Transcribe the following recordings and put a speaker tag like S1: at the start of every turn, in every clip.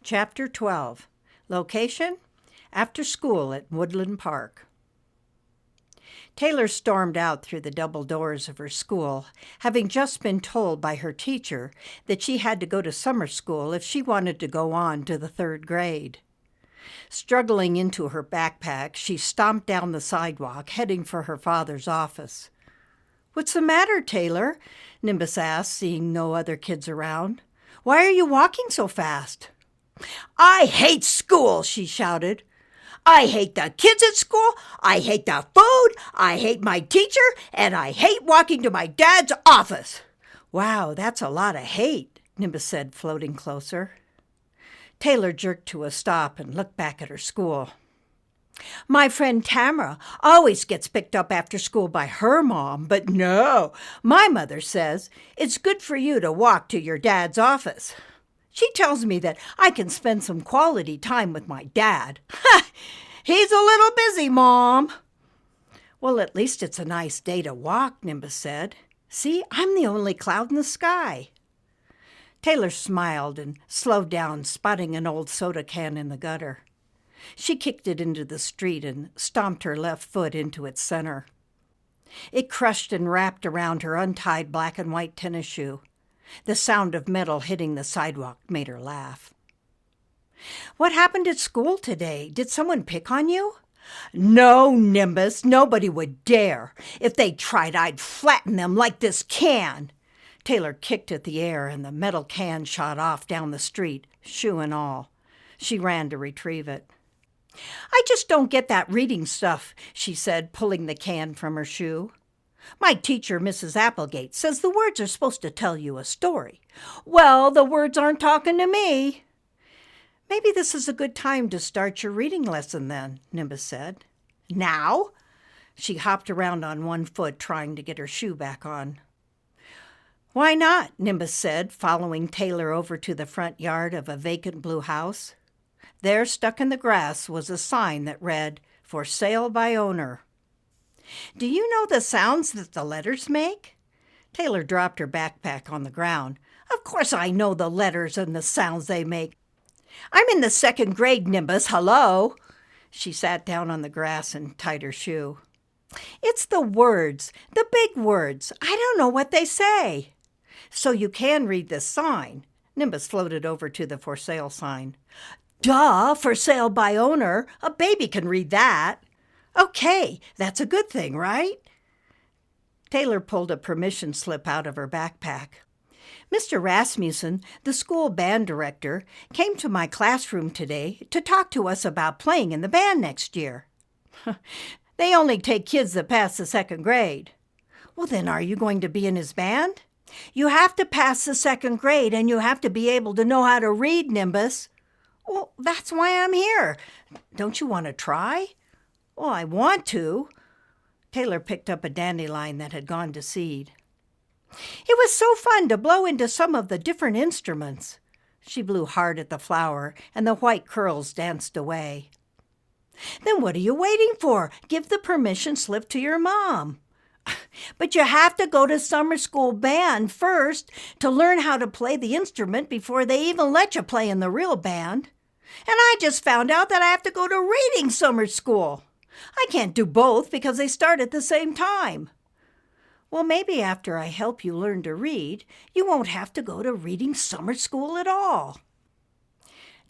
S1: Chapter 12. Location? After school at Woodland Park. Taylor stormed out through the double doors of her school, having just been told by her teacher that she had to go to summer school if she wanted to go on to the third grade. Struggling into her backpack, she stomped down the sidewalk, heading for her father's office. "What's the matter, Taylor?" Nimbus asked, seeing no other kids around. "Why are you walking so fast?"
S2: "I hate school," she shouted. "I hate the kids at school, I hate the food, I hate my teacher, and I hate walking to my dad's office."
S1: "Wow, that's a lot of hate," Nimbus said, floating closer. Taylor jerked to a stop and looked back at her school.
S2: "My friend Tamara always gets picked up after school by her mom, but no, my mother says it's good for you to walk to your dad's office. She tells me that I can spend some quality time with my dad. He's a little busy, Mom."
S1: "Well, at least it's a nice day to walk," Nimbus said. "See, I'm the only cloud in the sky." Taylor smiled and slowed down, spotting an old soda can in the gutter. She kicked it into the street and stomped her left foot into its center. It crushed and wrapped around her untied black and white tennis shoe. The sound of metal hitting the sidewalk made her laugh. "What happened at school today? Did someone pick on you?"
S2: "No, Nimbus, nobody would dare. If they tried, I'd flatten them like this can."
S1: Taylor kicked at the air and the metal can shot off down the street, shoe and all. She ran to retrieve it.
S2: "I just don't get that reading stuff," she said, pulling the can from her shoe. "My teacher, Mrs. Applegate, says the words are supposed to tell you a story. Well, the words aren't talking to me."
S1: "Maybe this is a good time to start your reading lesson then," Nimbus said.
S2: "Now?"
S1: She hopped around on one foot, trying to get her shoe back on.
S2: "Why not?" Nimbus said, following Taylor over to the front yard of a vacant blue house.
S1: There, stuck in the grass, was a sign that read, "For sale by owner."
S2: "Do you know the sounds that the letters make?"
S1: Taylor dropped her backpack on the ground.
S2: "Of course I know the letters and the sounds they make. I'm in the second grade, Nimbus, hello."
S1: She sat down on the grass and tied her shoe.
S2: "It's the words, the big words. I don't know what they say."
S1: "So you can read this sign." Nimbus floated over to the for sale sign.
S2: "Duh, for sale by owner. A baby can read that."
S1: "Okay, that's a good thing, right?" Taylor pulled a permission slip out of her backpack. "Mr. Rasmussen, the school band director, came to my classroom today to talk to us about playing in the band next year."
S2: "They only take kids that pass the second grade."
S1: "Well, then are you going to be in his band?"
S2: "You have to pass the second grade, and you have to be able to know how to read, Nimbus."
S1: "Well, that's why I'm here. Don't you want to try?"
S2: "Well, I want to."
S1: Taylor picked up a dandelion that had gone to seed.
S2: "It was so fun to blow into some of the different instruments."
S1: She blew hard at the flower, and the white curls danced away.
S2: "Then what are you waiting for? Give the permission slip to your mom." "But you have to go to summer school band first to learn how to play the instrument before they even let you play in the real band. And I just found out that I have to go to reading summer school. I can't do both because they start at the same time."
S1: "Well, maybe after I help you learn to read, you won't have to go to reading summer school at all."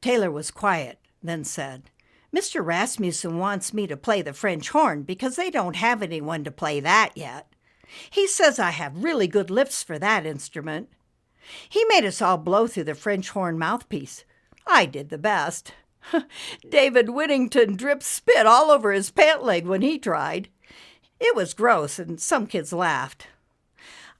S1: Taylor was quiet, then said, "Mr. Rasmussen wants me to play the French horn because they don't have anyone to play that yet. He says I have really good lips for that instrument. He made us all blow through the French horn mouthpiece. I did the best.
S2: David Whittington dripped spit all over his pant leg when he tried.
S1: It was gross, and some kids laughed."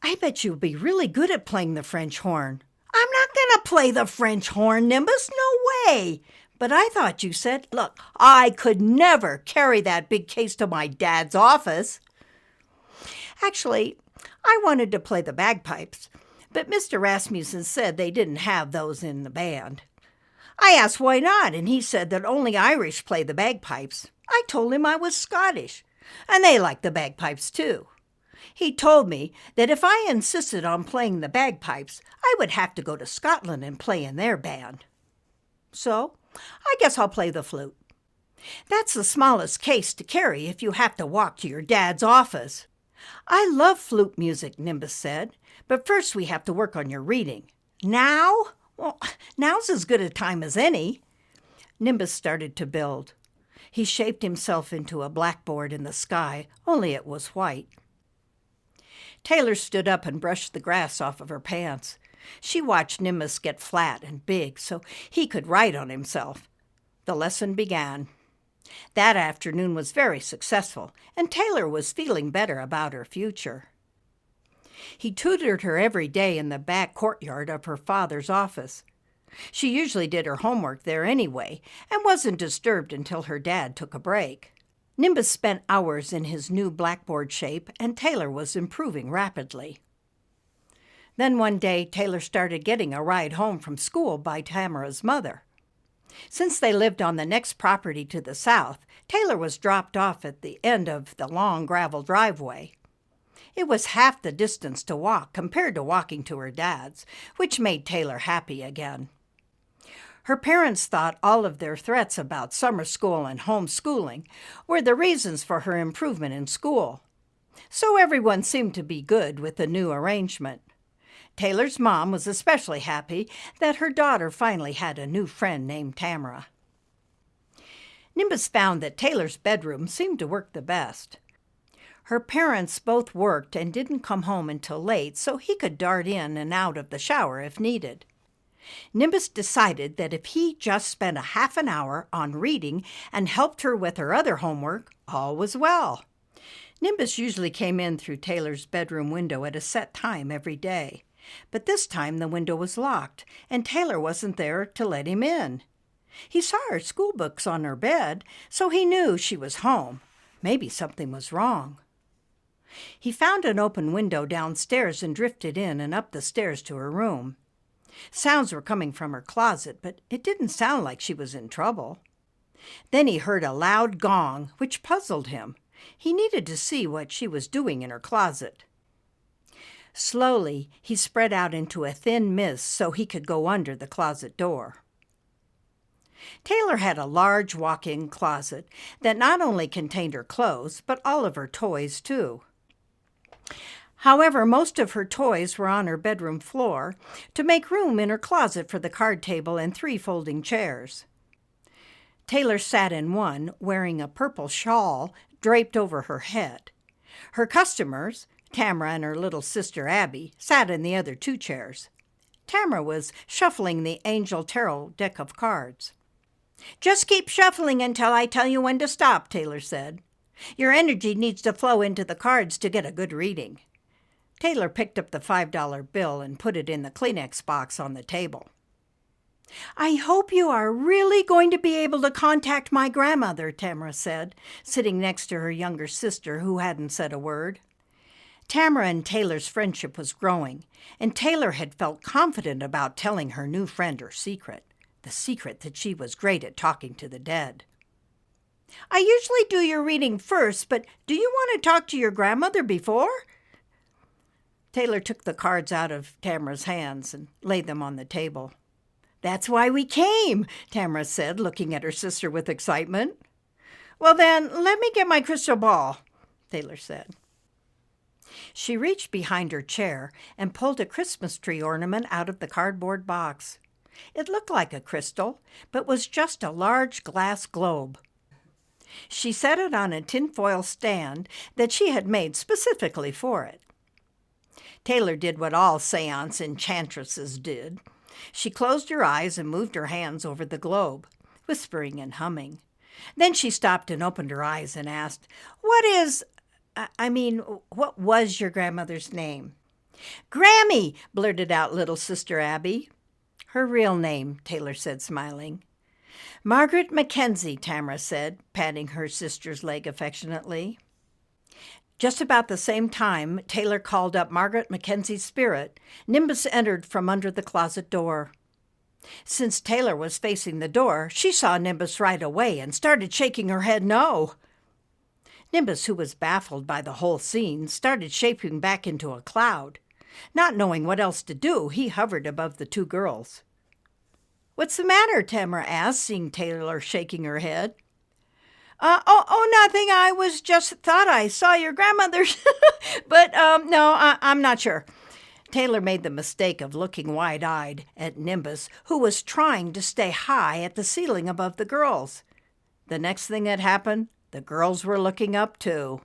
S1: "I bet you'll be really good at playing the French horn."
S2: "I'm not going to play the French horn, Nimbus, no way."
S1: "But I thought you said—"
S2: "Look, I could never carry that big case to my dad's office."
S1: "Actually, I wanted to play the bagpipes, but Mr. Rasmussen said they didn't have those in the band.
S2: I asked why not, and he said that only Irish play the bagpipes. I told him I was Scottish, and they like the bagpipes too. He told me that if I insisted on playing the bagpipes, I would have to go to Scotland and play in their band." So I guess I'll play the flute. That's the smallest case to carry if you have to walk to your dad's office. I love flute music, Nimbus said, but first we have to work on your reading. Now? Well, now's as good a time as any. Nimbus started to build. He shaped himself into a blackboard in the sky, only it was white. Taylor stood up and brushed the grass off of her pants. She watched Nimbus get flat and big so he could write on himself. The lesson began. That afternoon was very successful, and Taylor was feeling better about her future. He tutored her every day in the back courtyard of her father's office. She usually did her homework there anyway, and wasn't disturbed until her dad took a break. Nimbus spent hours in his new blackboard shape, and Taylor was improving rapidly. Then one day, Taylor started getting a ride home from school by Tamara's mother. Since they lived on the next property to the south, Taylor was dropped off at the end of the long gravel driveway. It was half the distance to walk compared to walking to her dad's, which made Taylor happy again. Her parents thought all of their threats about summer school and homeschooling were the reasons for her improvement in school. So everyone seemed to be good with the new arrangement. Taylor's mom was especially happy that her daughter finally had a new friend named Tamara. Nimbus found that Taylor's bedroom seemed to work the best. Her parents both worked and didn't come home until late, so he could dart in and out of the shower if needed. Nimbus decided that if he just spent a half an hour on reading and helped her with her other homework, all was well. Nimbus usually came in through Taylor's bedroom window at a set time every day. But this time the window was locked, and Taylor wasn't there to let him in. He saw her school books on her bed, so he knew she was home. Maybe something was wrong. He found an open window downstairs and drifted in and up the stairs to her room. Sounds were coming from her closet, but it didn't sound like she was in trouble. Then he heard a loud gong, which puzzled him. He needed to see what she was doing in her closet. Slowly, he spread out into a thin mist so he could go under the closet door. Taylor had a large walk-in closet that not only contained her clothes, but all of her toys, too. However, most of her toys were on her bedroom floor to make room in her closet for the card table and 3 folding chairs. Taylor sat in one, wearing a purple shawl draped over her head. Her customers, Tamara and her little sister Abby, sat in the other 2 chairs. Tamara was shuffling the Angel Tarot deck of cards. "Just keep shuffling until I tell you when to stop," Taylor said. "Your energy needs to flow into the cards to get a good reading." Taylor picked up the $5 bill and put it in the Kleenex box on the table. "I hope you are really going to be able to contact my grandmother," Tamara said, sitting next to her younger sister who hadn't said a word. Tamara and Taylor's friendship was growing, and Taylor had felt confident about telling her new friend her secret, the secret that she was great at talking to the dead. "I usually do your reading first, but do you want to talk to your grandmother before?" Taylor took the cards out of Tamara's hands and laid them on the table. "That's why we came," Tamara said, looking at her sister with excitement. "Well then, let me get my crystal ball," Taylor said. She reached behind her chair and pulled a Christmas tree ornament out of the cardboard box. It looked like a crystal, but was just a large glass globe. She set it on a tinfoil stand that she had made specifically for it. Taylor did what all seance enchantresses did. She closed her eyes and moved her hands over the globe, whispering and humming. Then she stopped and opened her eyes and asked, what was your grandmother's name?" "Grammy," blurted out little sister Abby. "Her real name," Taylor said, smiling. "Margaret Mackenzie," Tamara said, patting her sister's leg affectionately. Just about the same time Taylor called up Margaret Mackenzie's spirit, Nimbus entered from under the closet door. Since Taylor was facing the door, she saw Nimbus right away and started shaking her head no. Nimbus, who was baffled by the whole scene, started shaping back into a cloud. Not knowing what else to do, he hovered above the 2 girls.
S1: What's the matter? Tamara asked, seeing Taylor shaking her head. Nothing. I was just thought I saw your grandmother's, but no, I'm not sure. Taylor made the mistake of looking wide-eyed at Nimbus, who was trying to stay high at the ceiling above the girls. The next thing that happened, the girls were looking up too.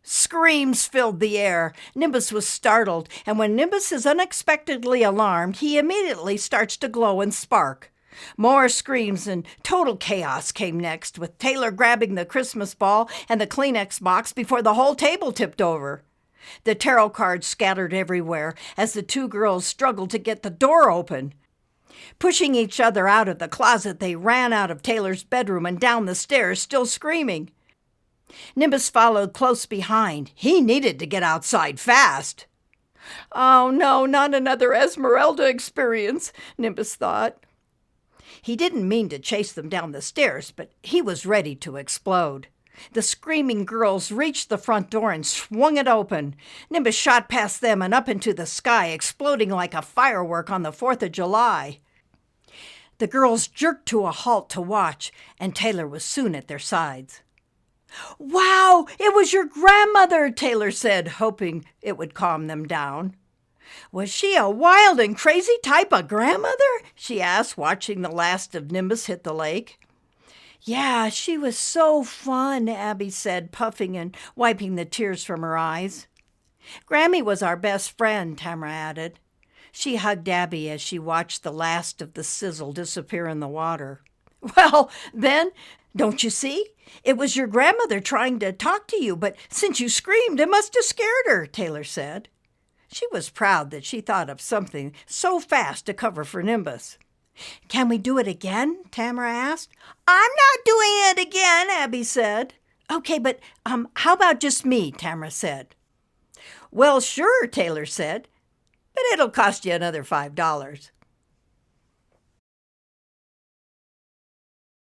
S1: Screams filled the air. Nimbus was startled, and when Nimbus is unexpectedly alarmed, he immediately starts to glow and spark. More screams and total chaos came next, with Taylor grabbing the Christmas ball and the Kleenex box before the whole table tipped over. The tarot cards scattered everywhere as the two girls struggled to get the door open. Pushing each other out of the closet, they ran out of Taylor's bedroom and down the stairs, still screaming. Nimbus followed close behind. He needed to get outside fast. Oh no, not another Esmeralda experience, Nimbus thought. He didn't mean to chase them down the stairs, but he was ready to explode. The screaming girls reached the front door and swung it open. Nimbus shot past them and up into the sky, exploding like a firework on the 4th of July. The girls jerked to a halt to watch, and Taylor was soon at their sides. Wow, it was your grandmother, Taylor said, hoping it would calm them down. Was she a wild and crazy type of grandmother? She asked, watching the last of Nimbus hit the lake. Yeah, she was so fun, Abby said, puffing and wiping the tears from her eyes. Grammy was our best friend, Tamara added. She hugged Abby as she watched the last of the sizzle disappear in the water. Well, then, don't you see? It was your grandmother trying to talk to you, but since you screamed, it must have scared her, Taylor said. She was proud that she thought of something so fast to cover for Nimbus. Can we do it again? Tamara asked. I'm not doing it again, Abby said. Okay, but how about just me? Tamara said. Well, sure, Taylor said, but it'll cost you another $5.